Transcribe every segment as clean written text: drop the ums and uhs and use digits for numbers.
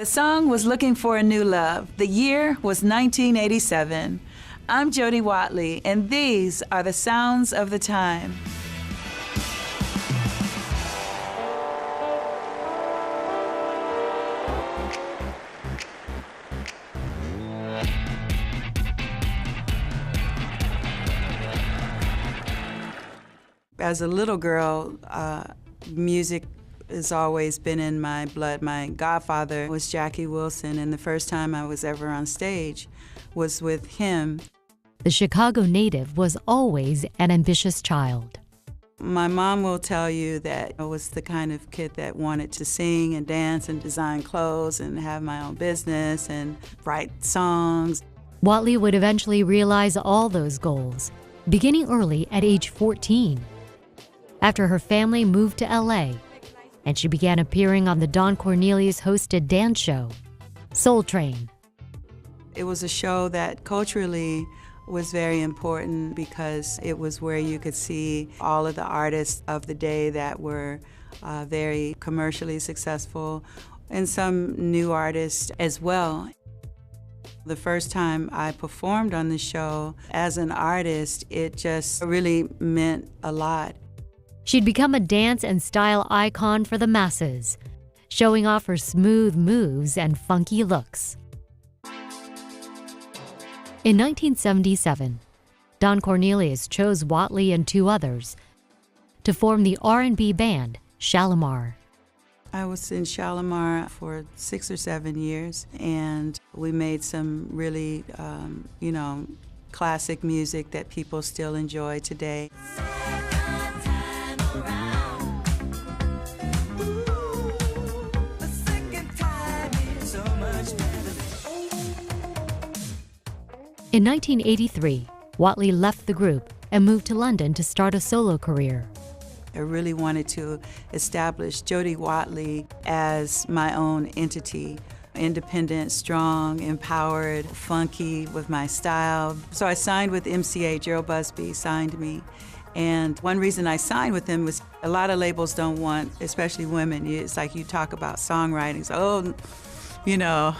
The song was Looking for a New Love. The year was 1987. I'm Jody Watley, and these are the sounds of the time. As a little girl, music has always been in my blood. My godfather was Jackie Wilson, and the first time I was ever on stage was with him. The Chicago native was always an ambitious child. My mom will tell you that I was the kind of kid that wanted to sing and dance and design clothes and have my own business and write songs. Watley would eventually realize all those goals, beginning early at age 14. After her family moved to LA, and she began appearing on the Don Cornelius-hosted dance show, Soul Train. It was a show that culturally was very important because it was where you could see all of the artists of the day that were very commercially successful, and some new artists as well. The first time I performed on the show as an artist, it just really meant a lot. She'd become a dance and style icon for the masses, showing off her smooth moves and funky looks. In 1977, Don Cornelius chose Watley and two others to form the R&B band Shalamar. I was in Shalamar for 6 or 7 years, and we made some really, classic music that people still enjoy today. In 1983, Watley left the group and moved to London to start a solo career. I really wanted to establish Jody Watley as my own entity, independent, strong, empowered, funky with my style. So I signed with MCA. Gerald Busby signed me. And one reason I signed with him was a lot of labels don't want, especially women, it's like you talk about songwriting, so, no.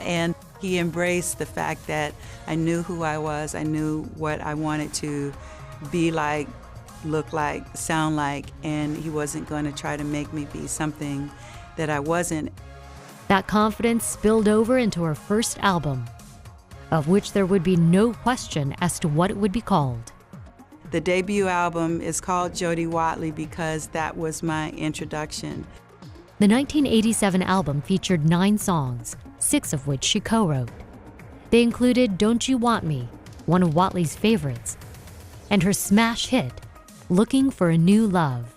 And he embraced the fact that I knew who I was, I knew what I wanted to be like, look like, sound like, and he wasn't going to try to make me be something that I wasn't. That confidence spilled over into her first album, of which there would be no question as to what it would be called. The debut album is called Jody Watley because that was my introduction. The 1987 album featured 9 songs, 6 of which she co-wrote. They included Don't You Want Me, one of Watley's favorites, and her smash hit, Looking for a New Love.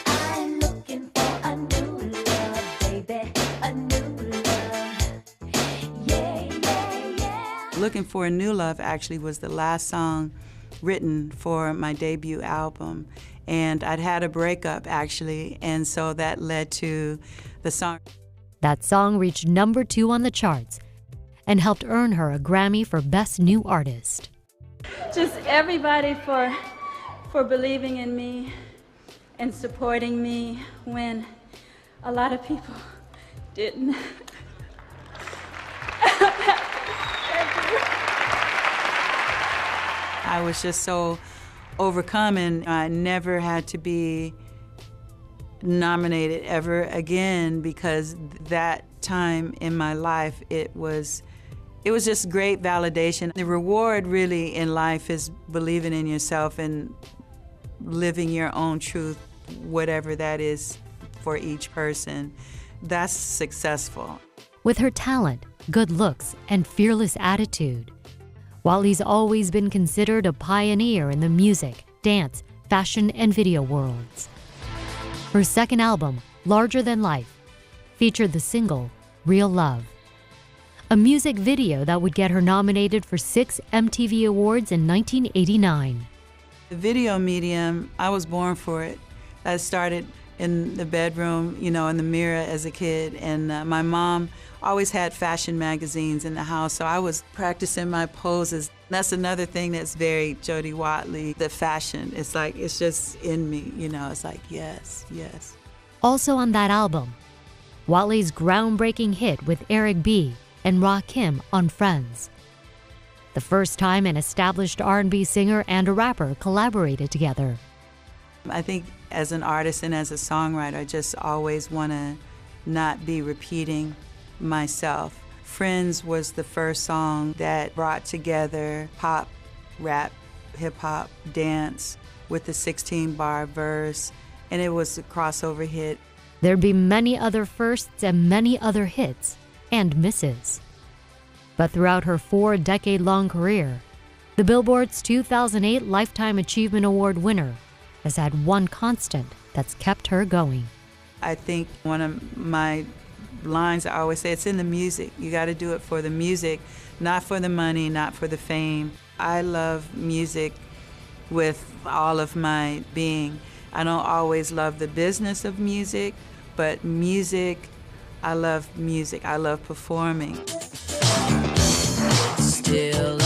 I'm looking for a new love, baby, a new love. Yeah. Looking for a New Love actually was the last song written for my debut album. And I'd had a breakup, actually, and so that led to the song. That song reached number 2 on the charts and helped earn her a Grammy for Best New Artist. Just everybody for believing in me and supporting me when a lot of people didn't. I was just so overcome, and I never had to be nominated ever again because that time in my life, it was just great validation. The reward really in life is believing in yourself and living your own truth, whatever that is for each person. That's successful. With her talent, good looks, and fearless attitude, Watley's always been considered a pioneer in the music, dance, fashion, and video worlds. Her second album, Larger Than Life, featured the single, Real Love, a music video that would get her nominated for 6 MTV Awards in 1989. The video medium, I was born for it. I started in the bedroom, in the mirror as a kid, and my mom always had fashion magazines in the house, so I was practicing my poses. That's another thing that's very Jody Watley, the fashion. It's just in me, it's like, yes. Also on that album, Watley's groundbreaking hit with Eric B. and Rakim on Friends. The first time an established R&B singer and a rapper collaborated together. I think as an artist and as a songwriter, I just always want to not be repeating myself. Friends was the first song that brought together pop, rap, hip-hop, dance with the 16-bar verse, and it was a crossover hit. There'd be many other firsts and many other hits and misses. But throughout her 4-decade-long career, the Billboard's 2008 Lifetime Achievement Award winner has had one constant that's kept her going. I think one of my lines I always say, it's in the music. You got to do it for the music, not for the money, not for the fame. I love music with all of my being. I don't always love the business of music, but music, I love music. I love performing. Still